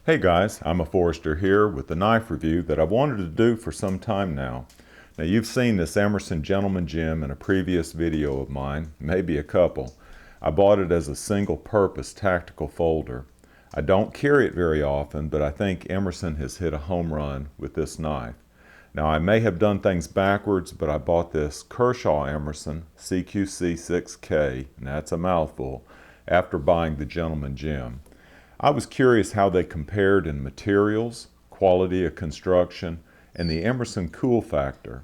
Hey guys, I'm a Forester here with the knife review that I've wanted to do for some time now. Now you've seen this Emerson Gentleman Jim in a previous video of mine, maybe a couple. I bought it as a single-purpose tactical folder. I don't carry it very often, but I think Emerson has hit a home run with this knife. Now I may have done things backwards, but I bought this Kershaw-Emerson CQC-6k, and that's a mouthful, after buying the Gentleman Jim. I was curious how they compared in materials, quality of construction, and the Emerson cool factor.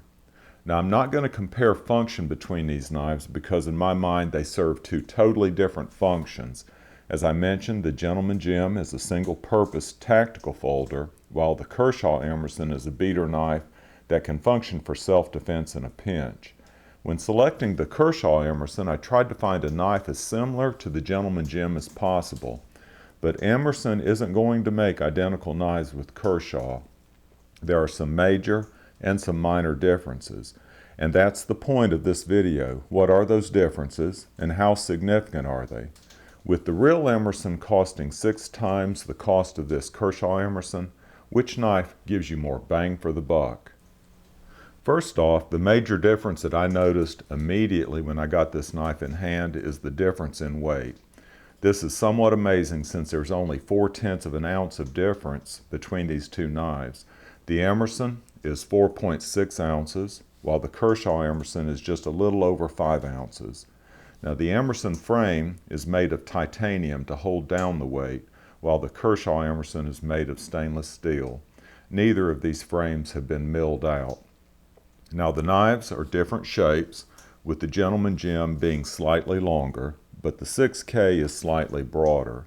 Now I'm not going to compare function between these knives because in my mind they serve two totally different functions. As I mentioned, the Gentleman Jim is a single-purpose tactical folder, while the Kershaw-Emerson is a beater knife that can function for self-defense in a pinch. When selecting the Kershaw-Emerson, I tried to find a knife as similar to the Gentleman Jim as possible. But Emerson isn't going to make identical knives with Kershaw. There are some major and some minor differences. And that's the point of this video. What are those differences and how significant are they? With the real Emerson costing 6 times the cost of this Kershaw-Emerson, which knife gives you more bang for the buck? First off, the major difference that I noticed immediately when I got this knife in hand is the difference in weight. This is somewhat amazing since there's only 4/10 of an ounce of difference between these two knives. The Emerson is 4.6 ounces, while the Kershaw-Emerson is just a little over 5 ounces. Now the Emerson frame is made of titanium to hold down the weight, while the Kershaw-Emerson is made of stainless steel. Neither of these frames have been milled out. Now the knives are different shapes, with the Gentleman Jim being slightly longer, but the 6K is slightly broader.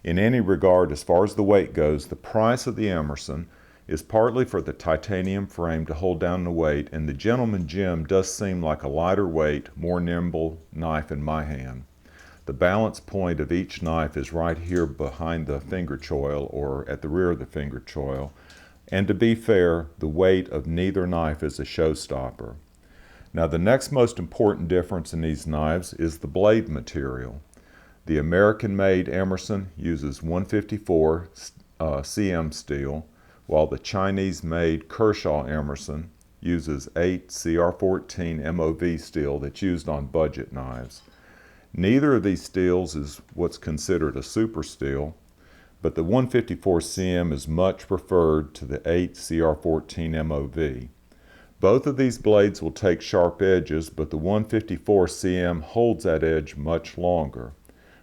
In any regard, as far as the weight goes, the price of the Emerson is partly for the titanium frame to hold down the weight, and the Gentleman Jim does seem like a lighter weight, more nimble knife in my hand. The balance point of each knife is right here behind the finger choil or at the rear of the finger choil, and to be fair, the weight of neither knife is a showstopper. Now the next most important difference in these knives is the blade material. The American-made Emerson uses 154 cm steel, while the Chinese-made Kershaw-Emerson uses 8 CR14 MOV steel that's used on budget knives. Neither of these steels is what's considered a super steel, but the 154 cm is much preferred to the 8 CR14 MOV. Both of these blades will take sharp edges, but the 154 cm holds that edge much longer.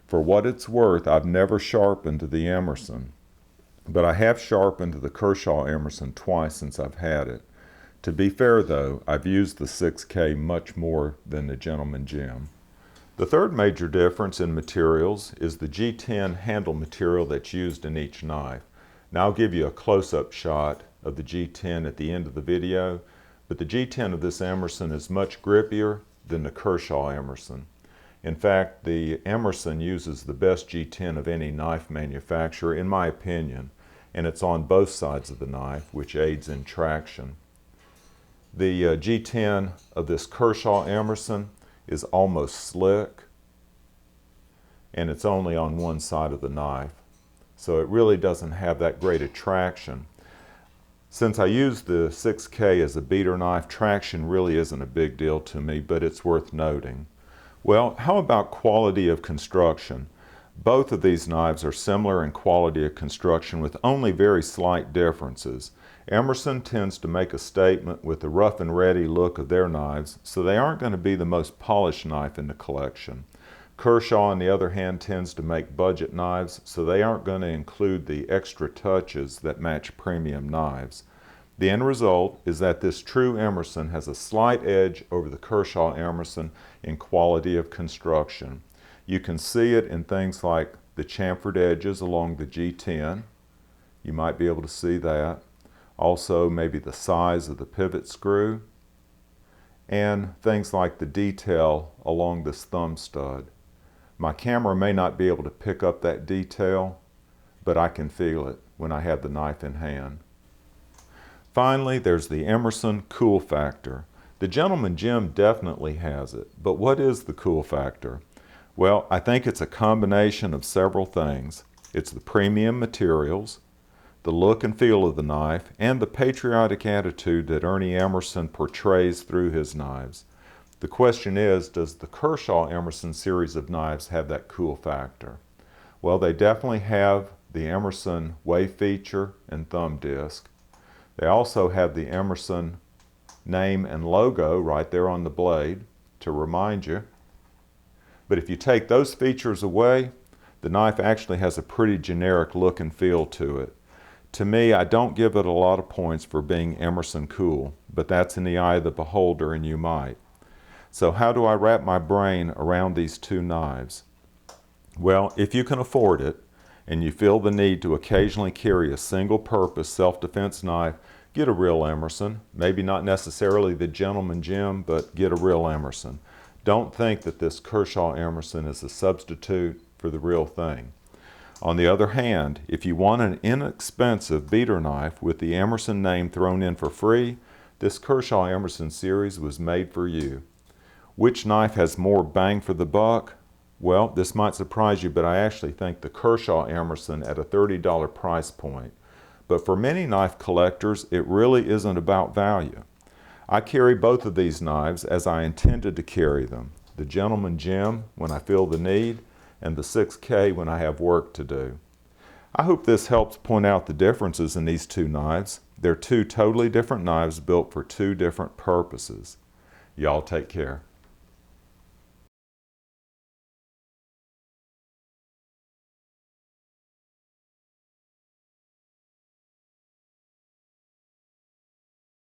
For what it's worth, I've never sharpened the Emerson, but I have sharpened the Kershaw-Emerson twice since I've had it. To be fair though, I've used the 6K much more than the Gentleman Jim. The third major difference in materials is the G10 handle material that's used in each knife. Now I'll give you a close-up shot of the G10 at the end of the video, but the G10 of this Emerson is much grippier than the Kershaw-Emerson. In fact, the Emerson uses the best G10 of any knife manufacturer, in my opinion, and it's on both sides of the knife, which aids in traction. The G10 of this Kershaw-Emerson is almost slick, and it's only on one side of the knife, so it really doesn't have that great a traction. Since I use the 6K as a beater knife, traction really isn't a big deal to me, but it's worth noting. Well, how about quality of construction? Both of these knives are similar in quality of construction with only very slight differences. Emerson tends to make a statement with the rough and ready look of their knives, so they aren't going to be the most polished knife in the collection. Kershaw, on the other hand, tends to make budget knives, so they aren't going to include the extra touches that match premium knives. The end result is that this true Emerson has a slight edge over the Kershaw-Emerson in quality of construction. You can see it in things like the chamfered edges along the G10. You might be able to see that. Also, maybe the size of the pivot screw, and things like the detail along this thumb stud. My camera may not be able to pick up that detail, but I can feel it when I have the knife in hand. Finally, there's the Emerson cool factor. The Gentleman Jim definitely has it, but what is the cool factor? Well, I think it's a combination of several things. It's the premium materials, the look and feel of the knife, and the patriotic attitude that Ernie Emerson portrays through his knives. The question is, does the Kershaw-Emerson series of knives have that cool factor? Well, they definitely have the Emerson wave feature and thumb disc. They also have the Emerson name and logo right there on the blade to remind you. But if you take those features away, the knife actually has a pretty generic look and feel to it. To me, I don't give it a lot of points for being Emerson cool, but that's in the eye of the beholder, and you might. So how do I wrap my brain around these two knives? Well, if you can afford it, and you feel the need to occasionally carry a single-purpose self-defense knife, get a real Emerson. Maybe not necessarily the Gentleman Jim, but get a real Emerson. Don't think that this Kershaw-Emerson is a substitute for the real thing. On the other hand, if you want an inexpensive beater knife with the Emerson name thrown in for free, this Kershaw-Emerson series was made for you. Which knife has more bang for the buck? Well, this might surprise you, but I actually think the Kershaw-Emerson at a $30 price point. But for many knife collectors, it really isn't about value. I carry both of these knives as I intended to carry them. The Gentleman Jim when I feel the need, and the 6K when I have work to do. I hope this helps point out the differences in these two knives. They're two totally different knives built for two different purposes. Y'all take care.